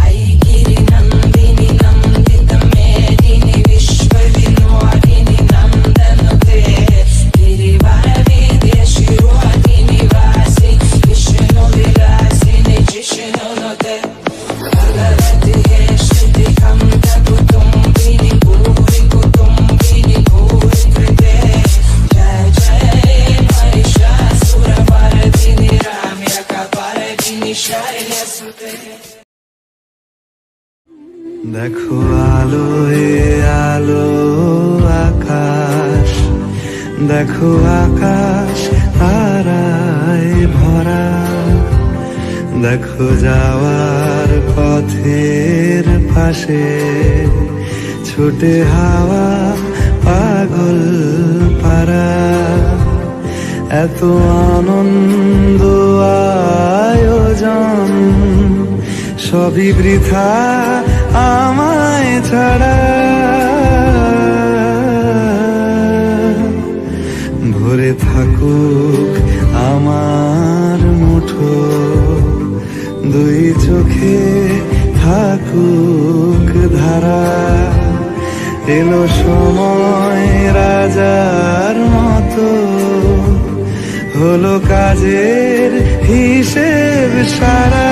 ऐगिरि नन्दिनि नन्दित मेदिनि विश्व विनोदिनि नन्दनुते गिरिवरविदेशि रोदिनि वासि विष्णु विलासिनि जिष्णुनुते भगवति हेष्टि खम्त कुटुम्बिनि भूरि कुटुम्बिनि भूरि कृते जय जय महिषासुरमर्दिनि राम्यकपर्दिनि शैलसुते। দেখো আলোয় আলো আকাশ, দেখো আকাশ তারায় ভরা, দেখো যাওয়ার পথের পাশে ছুটে হাওয়া পাগল পারা। এত আনন্দ আয়োজন সবই বৃথা আমায় ছাড়া। ভরে থাকুক আমার মুঠো, দুই চোখে থাকুক ধারা। এলো সময় রাজার মতো, হলো কাজের হিসেব সারা।